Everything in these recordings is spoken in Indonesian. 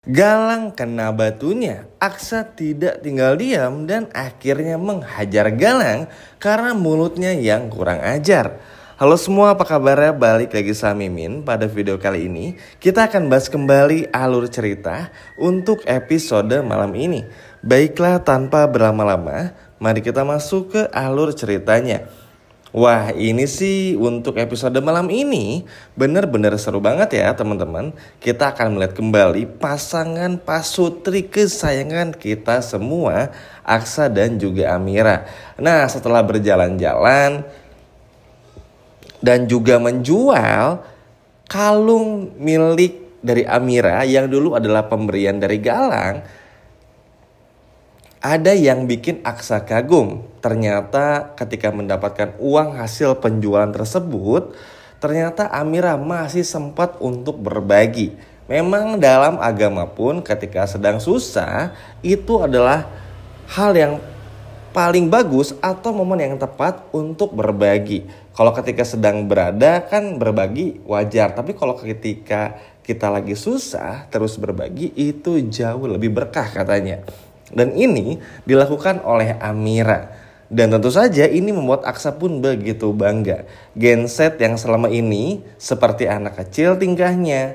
Galang kena batunya, Aksa tidak tinggal diam dan akhirnya menghajar Galang karena mulutnya yang kurang ajar. Halo semua, apa kabarnya? Balik lagi sama Mimin. Pada video kali ini kita akan bahas kembali alur cerita untuk episode malam ini. Baiklah, tanpa berlama-lama, mari kita masuk ke alur ceritanya. Wah, ini sih untuk episode malam ini bener-bener seru banget ya teman-teman. Kita akan melihat kembali pasangan pasutri kesayangan kita semua, Aksa dan juga Amira. Nah, setelah berjalan-jalan dan juga menjual kalung milik dari Amira yang dulu adalah pemberian dari Galang, ada yang bikin Aksa kagum. Ternyata ketika mendapatkan uang hasil penjualan tersebut, ternyata Amira masih sempat untuk berbagi. Memang dalam agama pun ketika sedang susah, itu adalah hal yang paling bagus atau momen yang tepat untuk berbagi. Kalau ketika sedang berada kan berbagi wajar, tapi kalau ketika kita lagi susah terus berbagi itu jauh lebih berkah katanya. Dan ini dilakukan oleh Amira. Dan tentu saja ini membuat Aksa pun begitu bangga. Genset yang selama ini seperti anak kecil tingkahnya.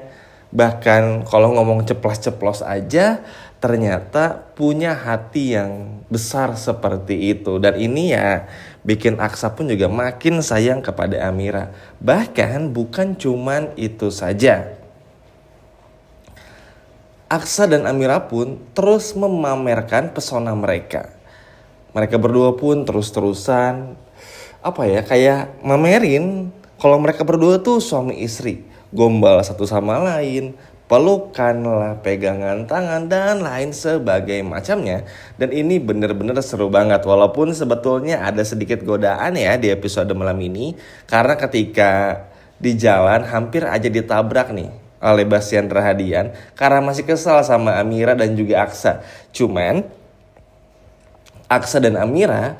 Bahkan kalau ngomong ceplos-ceplos aja ternyata punya hati yang besar seperti itu. Dan ini ya bikin Aksa pun juga makin sayang kepada Amira. Bahkan bukan cuman itu saja. Aksa dan Amira pun terus memamerkan pesona mereka. Mereka berdua pun terus-terusan kayak mamerin kalau mereka berdua tuh suami istri, gombal satu sama lain, pelukan lah, pegangan tangan dan lain sebagainya macamnya. Dan ini bener-bener seru banget, walaupun sebetulnya ada sedikit godaan ya di episode malam ini, karena ketika di jalan hampir aja ditabrak nih oleh Bastian Rahadian karena masih kesal sama Amira dan juga Aksa. Cuman Aksa dan Amira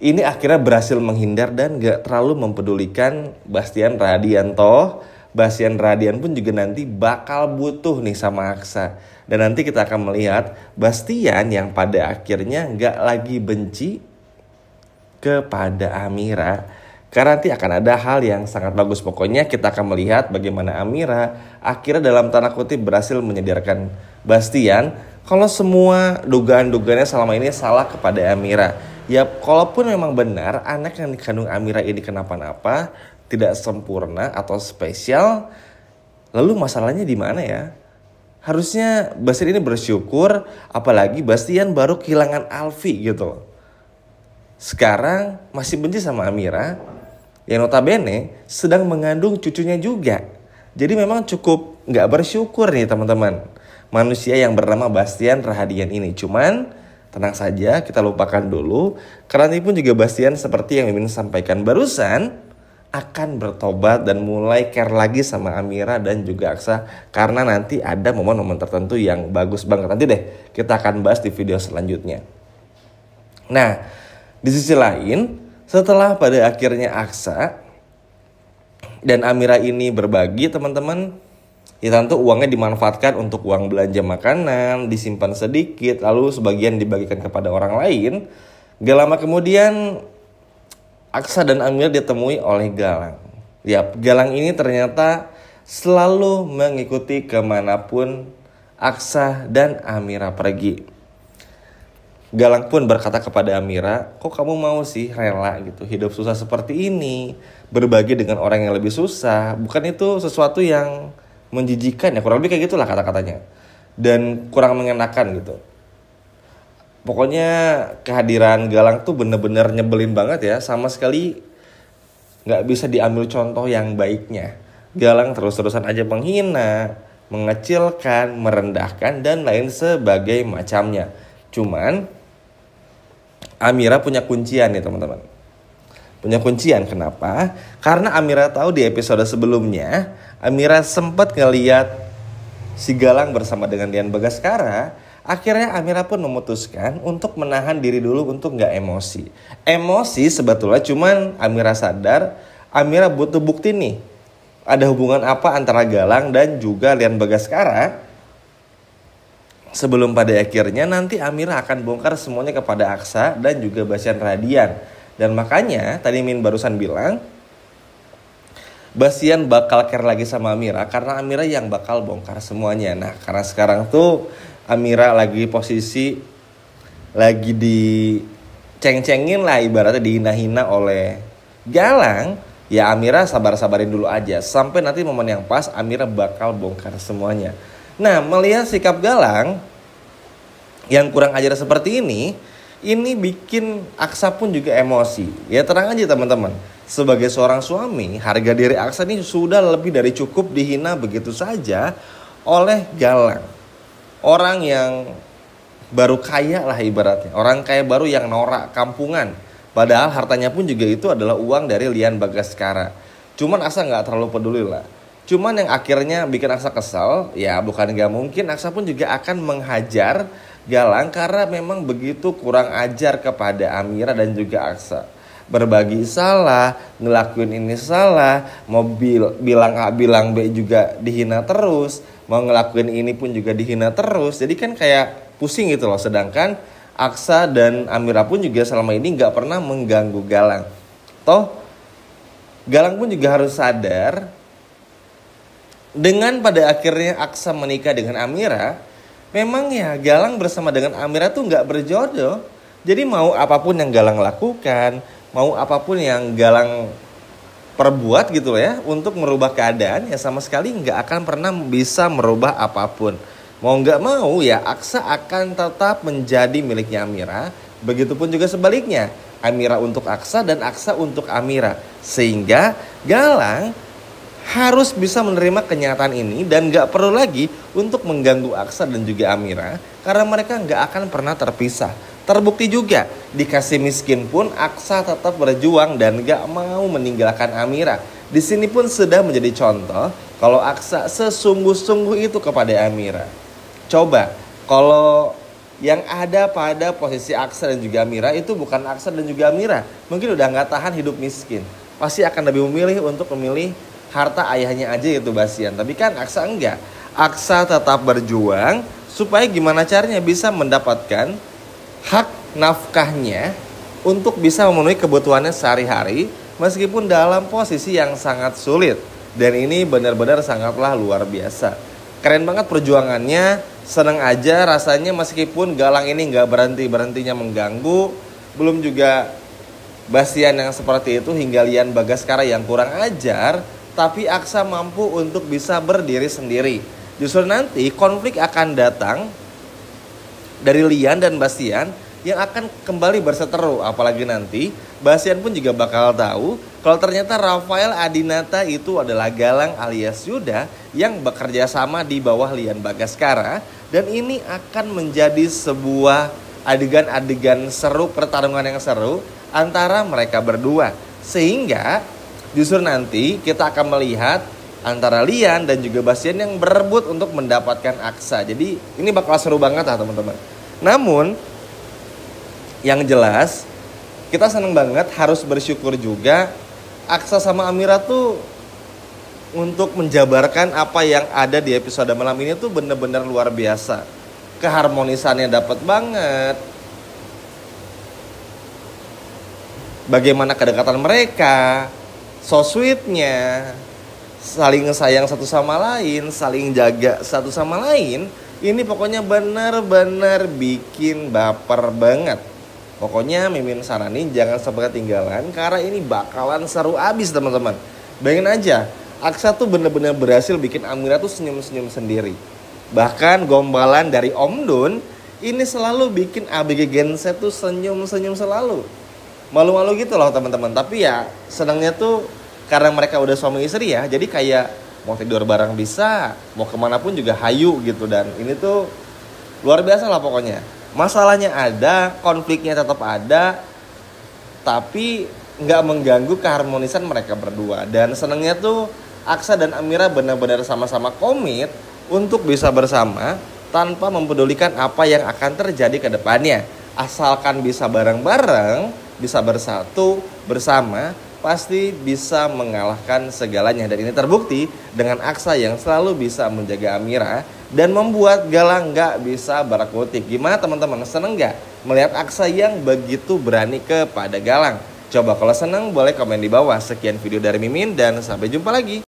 ini akhirnya berhasil menghindar dan gak terlalu mempedulikan Bastian Rahadian. Toh Bastian Rahadian pun juga nanti bakal butuh nih sama Aksa. Dan nanti kita akan melihat Bastian yang pada akhirnya gak lagi benci kepada Amira. Karena nanti akan ada hal yang sangat bagus. Pokoknya kita akan melihat bagaimana Amira akhirnya dalam tanda kutip berhasil menyadarkan Bastian kalau semua dugaan-dugaannya selama ini salah kepada Amira. Ya kalaupun memang benar anak yang dikandung Amira ini kenapa-napa, tidak sempurna atau spesial, lalu masalahnya di mana ya? Harusnya Bastian ini bersyukur, apalagi Bastian baru kehilangan Alfi gitu. Sekarang masih benci sama Amira yang notabene sedang mengandung cucunya juga. Jadi memang cukup gak bersyukur nih teman-teman, manusia yang bernama Bastian Rahadian ini. Cuman tenang saja, kita lupakan dulu. Karena ini pun juga Bastian seperti yang Mimin sampaikan barusan akan bertobat dan mulai care lagi sama Amira dan juga Aksa. Karena nanti ada momen-momen tertentu yang bagus banget. Nanti deh kita akan bahas di video selanjutnya. Nah, di sisi lain, setelah pada akhirnya Aksa dan Amira ini berbagi teman-teman, ya tentu uangnya dimanfaatkan untuk uang belanja makanan, disimpan sedikit, lalu sebagian dibagikan kepada orang lain. Gak lama kemudian Aksa dan Amira ditemui oleh Galang. Ya, Galang ini ternyata selalu mengikuti kemanapun Aksa dan Amira pergi. Galang pun berkata kepada Amira, kok kamu mau sih rela gitu hidup susah seperti ini, berbagi dengan orang yang lebih susah, bukan itu sesuatu yang menjijikan ya, kurang lebih kayak gitulah kata-katanya, dan kurang mengenakan gitu. Pokoknya kehadiran Galang tuh bener-bener nyebelin banget ya, sama sekali gak bisa diambil contoh yang baiknya. Galang terus-terusan aja menghina, mengecilkan, merendahkan dan lain sebagai macamnya. Cuman Amira punya kuncian nih teman-teman. Punya kuncian, kenapa? Karena Amira tahu di episode sebelumnya Amira sempat ngeliat si Galang bersama dengan Dian Bagaskara. Akhirnya Amira pun memutuskan untuk menahan diri dulu untuk gak emosi. Emosi sebetulnya cuman Amira sadar Amira butuh bukti nih ada hubungan apa antara Galang dan juga Dian Bagaskara sebelum pada akhirnya nanti Amira akan bongkar semuanya kepada Aksa dan juga Bastian Radian. Dan makanya tadi Min barusan bilang Bastian bakal care lagi sama Amira karena Amira yang bakal bongkar semuanya. Nah, karena sekarang tuh Amira lagi posisi lagi diceng-cengin lah, ibaratnya dihina-hina oleh Galang. Ya Amira sabar-sabarin dulu aja sampai nanti momen yang pas Amira bakal bongkar semuanya. Nah, melihat sikap Galang yang kurang ajar seperti ini bikin Aksa pun juga emosi. Ya terang aja teman-teman, sebagai seorang suami, harga diri Aksa ini sudah lebih dari cukup dihina begitu saja oleh Galang. Orang yang baru kaya lah ibaratnya, orang kaya baru yang norak kampungan. Padahal hartanya pun juga itu adalah uang dari Lian Bagaskara. Cuman Aksa gak terlalu peduli lah. Cuman yang akhirnya bikin Aksa kesal, ya bukan gak mungkin Aksa pun juga akan menghajar Galang karena memang begitu kurang ajar kepada Amira dan juga Aksa. Berbagi salah, ngelakuin ini salah, mau bilang A bilang B juga dihina terus, mau ngelakuin ini pun juga dihina terus. Jadi kan kayak pusing gitu loh. Sedangkan Aksa dan Amira pun juga selama ini gak pernah mengganggu Galang. Toh Galang pun juga harus sadar, dengan pada akhirnya Aksa menikah dengan Amira, memang ya Galang bersama dengan Amira tuh gak berjodoh. Jadi mau apapun yang Galang lakukan, mau apapun yang Galang perbuat gitu ya untuk merubah keadaan, ya sama sekali gak akan pernah bisa merubah apapun. Mau gak mau ya Aksa akan tetap menjadi miliknya Amira. Begitupun juga sebaliknya, Amira untuk Aksa dan Aksa untuk Amira. Sehingga Galang harus bisa menerima kenyataan ini dan gak perlu lagi untuk mengganggu Aksa dan juga Amira karena mereka gak akan pernah terpisah. Terbukti juga dikasih miskin pun Aksa tetap berjuang dan gak mau meninggalkan Amira. Di sini pun sudah menjadi contoh kalau Aksa sesungguh-sungguh itu kepada Amira. Coba kalau yang ada pada posisi Aksa dan juga Amira itu bukan Aksa dan juga Amira, mungkin udah gak tahan hidup miskin. Pasti akan lebih memilih untuk memilih harta ayahnya aja gitu Bastian. Tapi kan Aksa enggak. Aksa tetap berjuang supaya gimana caranya bisa mendapatkan hak nafkahnya untuk bisa memenuhi kebutuhannya sehari-hari meskipun dalam posisi yang sangat sulit. Dan ini benar-benar sangatlah luar biasa. Keren banget perjuangannya, seneng aja rasanya meskipun Galang ini gak berhenti-berhentinya mengganggu. Belum juga Bastian yang seperti itu hingga Lian Bagaskara yang kurang ajar. Tapi Aksa mampu untuk bisa berdiri sendiri. Justru nanti konflik akan datang dari Lian dan Bastian yang akan kembali berseteru. Apalagi nanti Bastian pun juga bakal tahu kalau ternyata Rafael Adinata itu adalah Galang alias Yuda yang bekerja sama di bawah Lian Bagaskara. Dan ini akan menjadi sebuah adegan-adegan seru, pertarungan yang seru antara mereka berdua. Sehingga justru nanti kita akan melihat antara Lian dan juga Bastian yang berebut untuk mendapatkan Aksa. Jadi ini bakal seru banget lah teman-teman. Namun yang jelas kita seneng banget, harus bersyukur juga Aksa sama Amira tuh untuk menjabarkan apa yang ada di episode malam ini tuh bener-bener luar biasa. Keharmonisannya dapat banget. Bagaimana kedekatan mereka, so sweetnya, saling sayang satu sama lain, saling jaga satu sama lain. Ini pokoknya benar-benar bikin baper banget. Pokoknya Mimin saranin jangan sampai ketinggalan karena ini bakalan seru abis teman-teman. Bayangin aja, Aksa tuh benar-benar berhasil bikin Amira tuh senyum-senyum sendiri. Bahkan gombalan dari Om Dun ini selalu bikin ABG Genset tuh senyum-senyum selalu. Malu-malu gitu loh teman-teman. Tapi ya senangnya tuh karena mereka udah suami istri ya, jadi kayak mau tidur bareng bisa, mau kemana pun juga hayu gitu. Dan ini tuh luar biasa lah pokoknya. Masalahnya ada, konfliknya tetap ada, tapi nggak mengganggu keharmonisan mereka berdua. Dan senangnya tuh Aksa dan Amira benar-benar sama-sama komit untuk bisa bersama tanpa mempedulikan apa yang akan terjadi ke depannya. Asalkan bisa bareng-bareng, bisa bersatu bersama, pasti bisa mengalahkan segalanya. Dan ini terbukti dengan Aksa yang selalu bisa menjaga Amira dan membuat Galang nggak bisa berkutik. Gimana teman-teman, seneng nggak melihat Aksa yang begitu berani kepada Galang? Coba kalau seneng boleh komen di bawah. Sekian video dari Mimin dan sampai jumpa lagi.